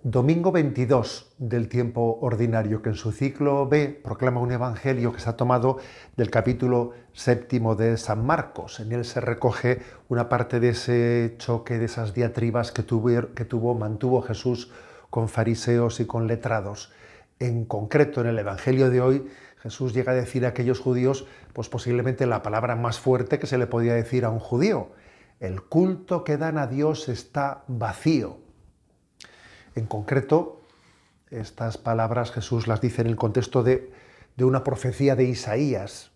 Domingo 22 del tiempo ordinario, que en su ciclo B proclama un evangelio que se ha tomado del capítulo séptimo de San Marcos. En él se recoge una parte de ese choque, de esas diatribas que mantuvo Jesús con fariseos y con letrados. En concreto, en el evangelio de hoy, Jesús llega a decir a aquellos judíos, pues posiblemente la palabra más fuerte que se le podía decir a un judío: el culto que dan a Dios está vacío. En concreto, estas palabras Jesús las dice en el contexto de una profecía de Isaías,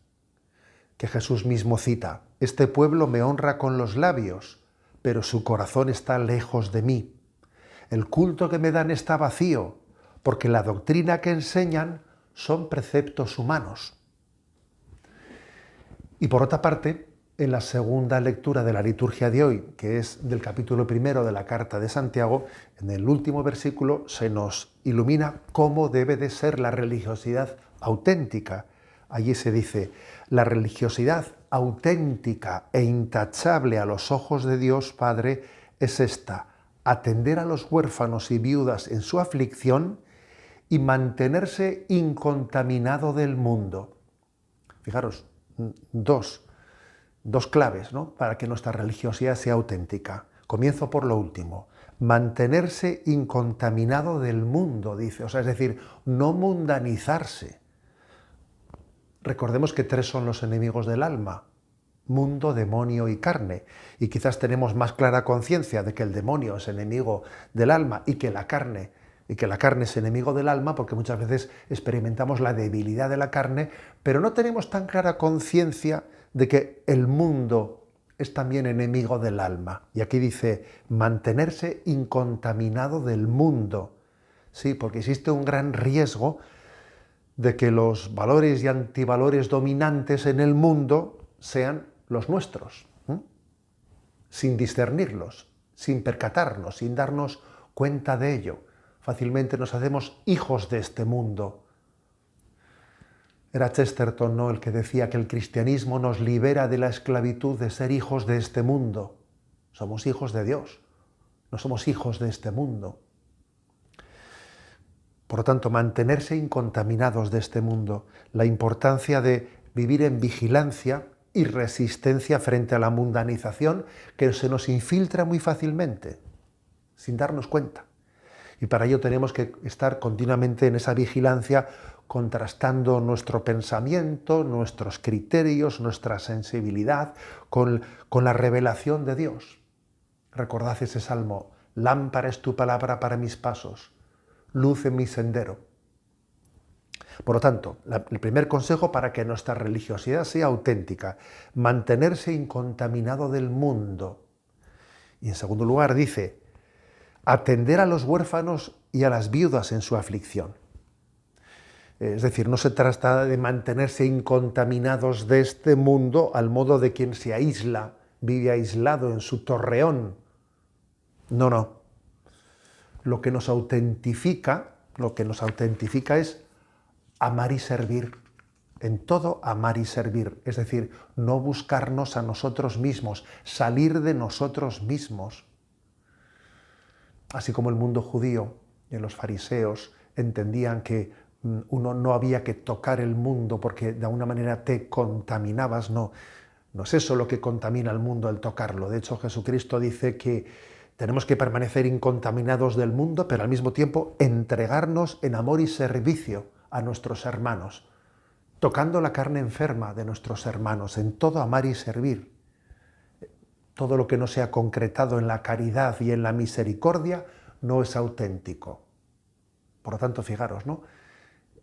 que Jesús mismo cita. Este pueblo me honra con los labios, pero su corazón está lejos de mí. El culto que me dan está vacío, porque la doctrina que enseñan son preceptos humanos. Y por otra parte, en la segunda lectura de la liturgia de hoy, que es del capítulo primero de la carta de Santiago, en el último versículo se nos ilumina cómo debe de ser la religiosidad auténtica. Allí se dice: la religiosidad auténtica e intachable a los ojos de Dios Padre es esta: atender a los huérfanos y viudas en su aflicción y mantenerse incontaminado del mundo. Fijaros, dos claves, ¿no?, para que nuestra religiosidad sea auténtica. Comienzo por lo último: mantenerse incontaminado del mundo, dice. O sea, es decir, no mundanizarse. Recordemos que tres son los enemigos del alma: mundo, demonio y carne. Y quizás tenemos más clara conciencia de que el demonio es enemigo del alma y que la carne es enemigo del alma, porque muchas veces experimentamos la debilidad de la carne, pero no tenemos tan clara conciencia de que el mundo es también enemigo del alma. Y aquí dice: mantenerse incontaminado del mundo. Sí, porque existe un gran riesgo de que los valores y antivalores dominantes en el mundo sean los nuestros, sin discernirlos, sin percatarnos, sin darnos cuenta de ello. Fácilmente nos hacemos hijos de este mundo. Era Chesterton, ¿no?, el que decía que el cristianismo nos libera de la esclavitud de ser hijos de este mundo. Somos hijos de Dios, no somos hijos de este mundo. Por lo tanto, mantenerse incontaminados de este mundo, la importancia de vivir en vigilancia y resistencia frente a la mundanización que se nos infiltra muy fácilmente, sin darnos cuenta. Y para ello tenemos que estar continuamente en esa vigilancia, contrastando nuestro pensamiento, nuestros criterios, nuestra sensibilidad con la revelación de Dios. Recordad ese salmo: lámpara es tu palabra para mis pasos, luz en mi sendero. Por lo tanto, el primer consejo para que nuestra religiosidad sea auténtica: mantenerse incontaminado del mundo. Y en segundo lugar dice: atender a los huérfanos y a las viudas en su aflicción. Es decir, no se trata de mantenerse incontaminados de este mundo al modo de quien se aísla, vive aislado en su torreón. No. Lo que nos autentifica es amar y servir. En todo, amar y servir. Es decir, no buscarnos a nosotros mismos, salir de nosotros mismos. Así como el mundo judío y los fariseos entendían que uno no había que tocar el mundo porque de alguna manera te contaminabas. No es eso lo que contamina al mundo, el tocarlo. De hecho, Jesucristo dice que tenemos que permanecer incontaminados del mundo, pero al mismo tiempo entregarnos en amor y servicio a nuestros hermanos, tocando la carne enferma de nuestros hermanos, en todo amar y servir. Todo lo que no sea concretado en la caridad y en la misericordia no es auténtico. Por lo tanto, fijaros, ¿no?,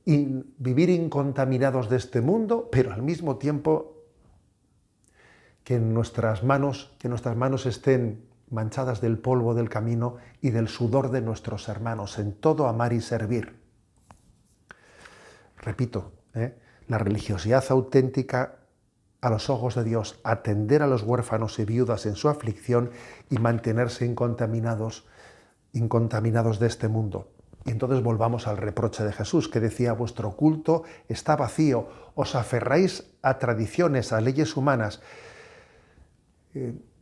y vivir incontaminados de este mundo, pero al mismo tiempo que nuestras manos estén manchadas del polvo del camino y del sudor de nuestros hermanos, en todo amar y servir. Repito, la religiosidad auténtica a los ojos de Dios: atender a los huérfanos y viudas en su aflicción y mantenerse incontaminados de este mundo. Y entonces volvamos al reproche de Jesús, que decía: vuestro culto está vacío, os aferráis a tradiciones, a leyes humanas.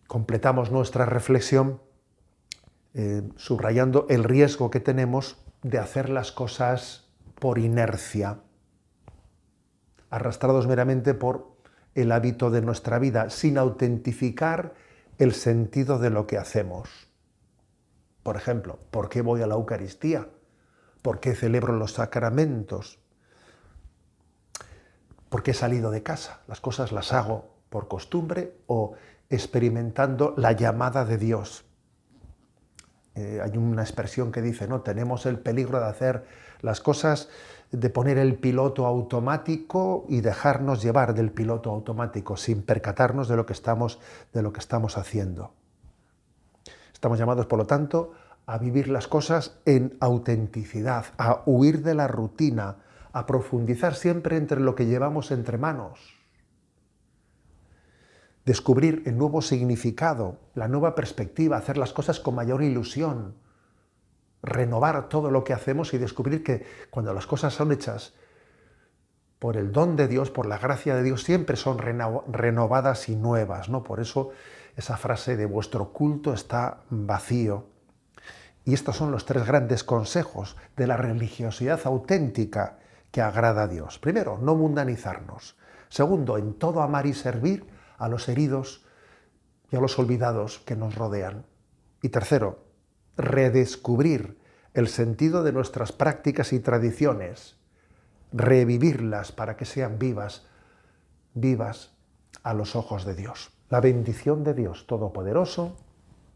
Completamos nuestra reflexión subrayando el riesgo que tenemos de hacer las cosas por inercia, arrastrados meramente por el hábito de nuestra vida, sin autentificar el sentido de lo que hacemos. Por ejemplo, ¿por qué voy a la Eucaristía? ¿Por qué celebro los sacramentos? ¿Por qué he salido de casa? Las cosas las hago por costumbre o experimentando la llamada de Dios. Hay una expresión que dice, ¿no? Tenemos el peligro de hacer las cosas, de poner el piloto automático y dejarnos llevar del piloto automático sin percatarnos de lo que estamos haciendo. Estamos llamados, por lo tanto, a vivir las cosas en autenticidad, a huir de la rutina, a profundizar siempre entre lo que llevamos entre manos. Descubrir el nuevo significado, la nueva perspectiva, hacer las cosas con mayor ilusión, renovar todo lo que hacemos y descubrir que cuando las cosas son hechas por el don de Dios, por la gracia de Dios, siempre son renovadas y nuevas, ¿no? Por eso esa frase de vuestro culto está vacío. Y estos son los 3 grandes consejos de la religiosidad auténtica que agrada a Dios. Primero, no mundanizarnos. Segundo, en todo amar y servir a los heridos y a los olvidados que nos rodean. Y tercero, redescubrir el sentido de nuestras prácticas y tradiciones, revivirlas para que sean vivas a los ojos de Dios. La bendición de Dios Todopoderoso,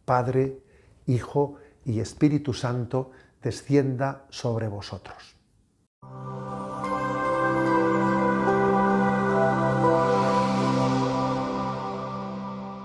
Padre, Hijo y Espíritu Santo, descienda sobre vosotros.